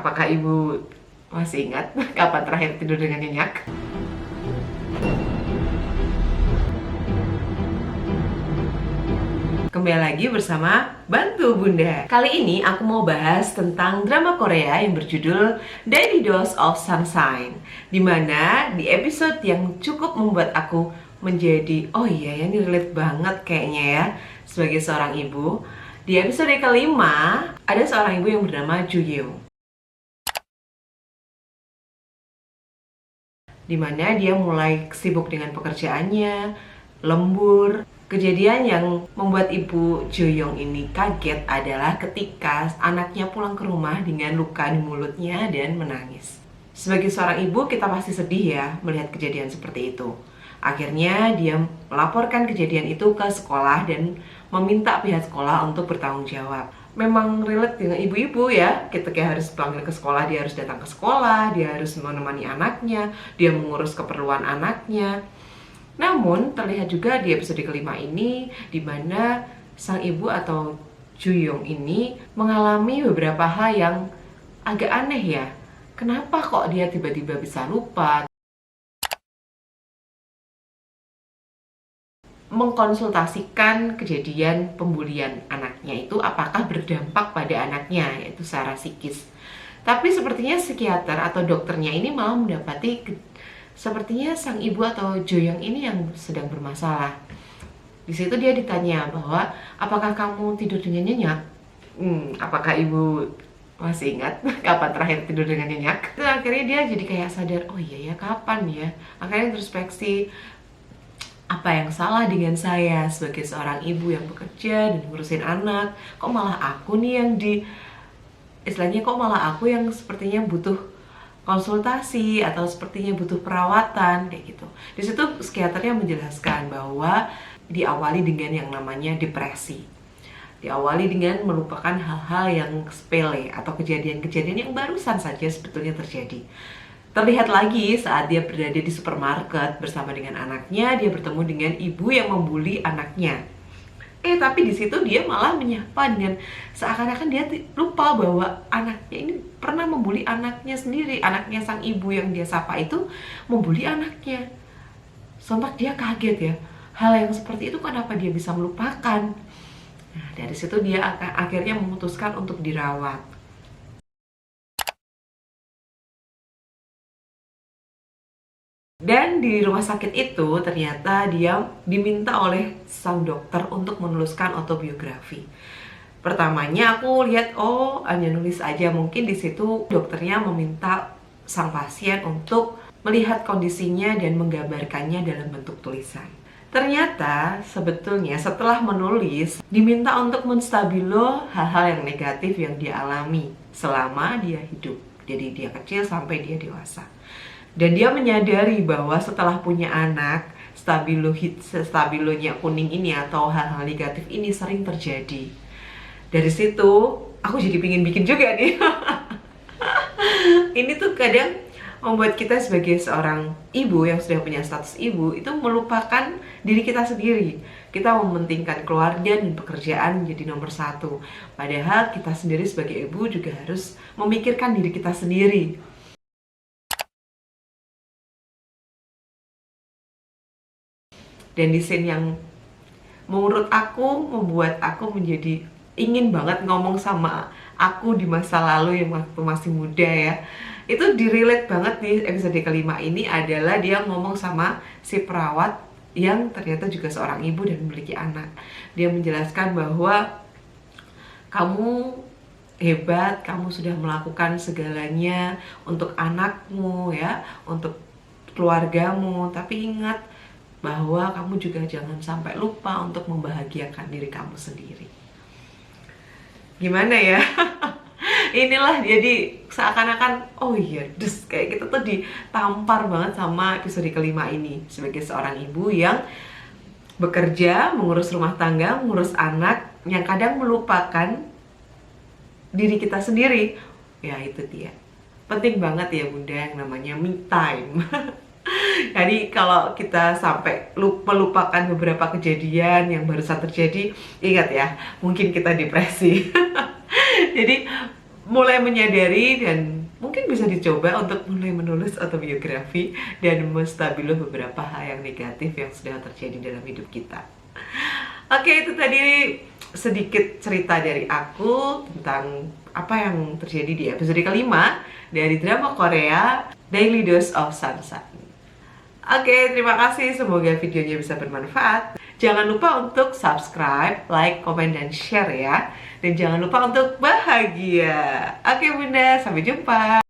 Apakah ibu masih ingat kapan terakhir tidur dengan nyenyak? Kembali lagi bersama Bantu Bunda. Kali ini aku mau bahas tentang drama Korea yang berjudul Daily Dose of Sunshine. Dimana di episode yang cukup membuat aku menjadi, oh iya ya, ini relate banget kayaknya ya sebagai seorang ibu. Di episode kelima, ada seorang ibu yang bernama Ju Yeong, dimana dia mulai sibuk dengan pekerjaannya, lembur. Kejadian yang membuat ibu Jo Yeong ini kaget adalah ketika anaknya pulang ke rumah dengan luka di mulutnya dan menangis. Sebagai seorang ibu, kita pasti sedih ya melihat kejadian seperti itu. Akhirnya dia melaporkan kejadian itu ke sekolah dan meminta pihak sekolah untuk bertanggung jawab. Memang relate dengan ibu-ibu ya, ketika harus panggil ke sekolah, dia harus datang ke sekolah, dia harus menemani anaknya, dia mengurus keperluan anaknya. Namun terlihat juga di episode kelima ini di mana sang ibu atau Ju Yeong ini mengalami beberapa hal yang agak aneh ya. Kenapa kok dia tiba-tiba bisa lupa? Mengkonsultasikan kejadian pembulian anaknya itu apakah berdampak pada anaknya, yaitu secara psikis. Tapi sepertinya psikiater atau dokternya ini malah mendapati sepertinya sang ibu atau Jo Yeong ini yang sedang bermasalah. Di situ dia ditanya bahwa apakah kamu tidur dengan nyenyak? Apakah ibu masih ingat kapan terakhir tidur dengan nyenyak? Itu akhirnya dia jadi kayak sadar, oh iya ya, kapan ya? Akhirnya introspeksi, apa yang salah dengan saya sebagai seorang ibu yang bekerja dan ngurusin anak? Kok malah aku nih yang istilahnya kok malah aku yang sepertinya butuh konsultasi atau sepertinya butuh perawatan kayak gitu. Di situ psikiaternya menjelaskan bahwa diawali dengan yang namanya depresi. Diawali dengan melupakan hal-hal yang sepele atau kejadian-kejadian yang barusan saja sebetulnya terjadi. Terlihat lagi saat dia berada di supermarket bersama dengan anaknya, dia bertemu dengan ibu yang membuli anaknya. Tapi di situ dia malah menyapa dengan seakan-akan dia lupa bahwa anaknya ini pernah membuli anaknya sendiri. Anaknya sang ibu yang dia sapa itu membuli anaknya. Sontak dia kaget ya. Hal yang seperti itu kenapa dia bisa melupakan? Nah, dari situ dia akhirnya memutuskan untuk dirawat. Dan di rumah sakit itu ternyata dia diminta oleh sang dokter untuk menuliskan autobiografi. Pertamanya aku lihat, oh hanya nulis aja. Mungkin di situ dokternya meminta sang pasien untuk melihat kondisinya dan menggambarkannya dalam bentuk tulisan. Ternyata sebetulnya setelah menulis diminta untuk menstabilo hal-hal yang negatif yang dia alami selama dia hidup. Jadi dia kecil sampai dia dewasa. Dan dia menyadari bahwa setelah punya anak, stabilonya kuning ini atau hal-hal negatif ini sering terjadi. Dari situ, aku jadi pingin bikin juga nih. Ini tuh kadang membuat kita sebagai seorang ibu yang sudah punya status ibu, itu melupakan diri kita sendiri. Kita mementingkan keluarga dan pekerjaan menjadi nomor satu. Padahal kita sendiri sebagai ibu juga harus memikirkan diri kita sendiri. Dan di scene yang menurut aku membuat aku menjadi ingin banget ngomong sama aku di masa lalu yang waktu masih muda ya. Itu direlate banget di episode kelima ini adalah dia ngomong sama si perawat yang ternyata juga seorang ibu dan memiliki anak. Dia menjelaskan bahwa kamu hebat, kamu sudah melakukan segalanya untuk anakmu ya, untuk keluargamu, tapi ingat bahwa kamu juga jangan sampai lupa untuk membahagiakan diri kamu sendiri. Gimana ya? Inilah jadi seakan-akan, oh iya, kayak kita tuh ditampar banget sama episode kelima ini. Sebagai seorang ibu yang bekerja, mengurus rumah tangga, mengurus anak, yang kadang melupakan diri kita sendiri. Ya itu dia. Penting banget ya bunda yang namanya me time. Jadi kalau kita sampai melupakan beberapa kejadian yang barusan terjadi, ingat ya, mungkin kita depresi. Jadi mulai menyadari dan mungkin bisa dicoba untuk mulai menulis autobiografi dan menstabilo beberapa hal yang negatif yang sudah terjadi dalam hidup kita. Oke, itu tadi sedikit cerita dari aku tentang apa yang terjadi di episode kelima dari drama Korea Daily Dose of Sunshine. Oke, terima kasih. Semoga videonya bisa bermanfaat. Jangan lupa untuk subscribe, like, komen, dan share ya. Dan jangan lupa untuk bahagia. Oke Bunda, sampai jumpa.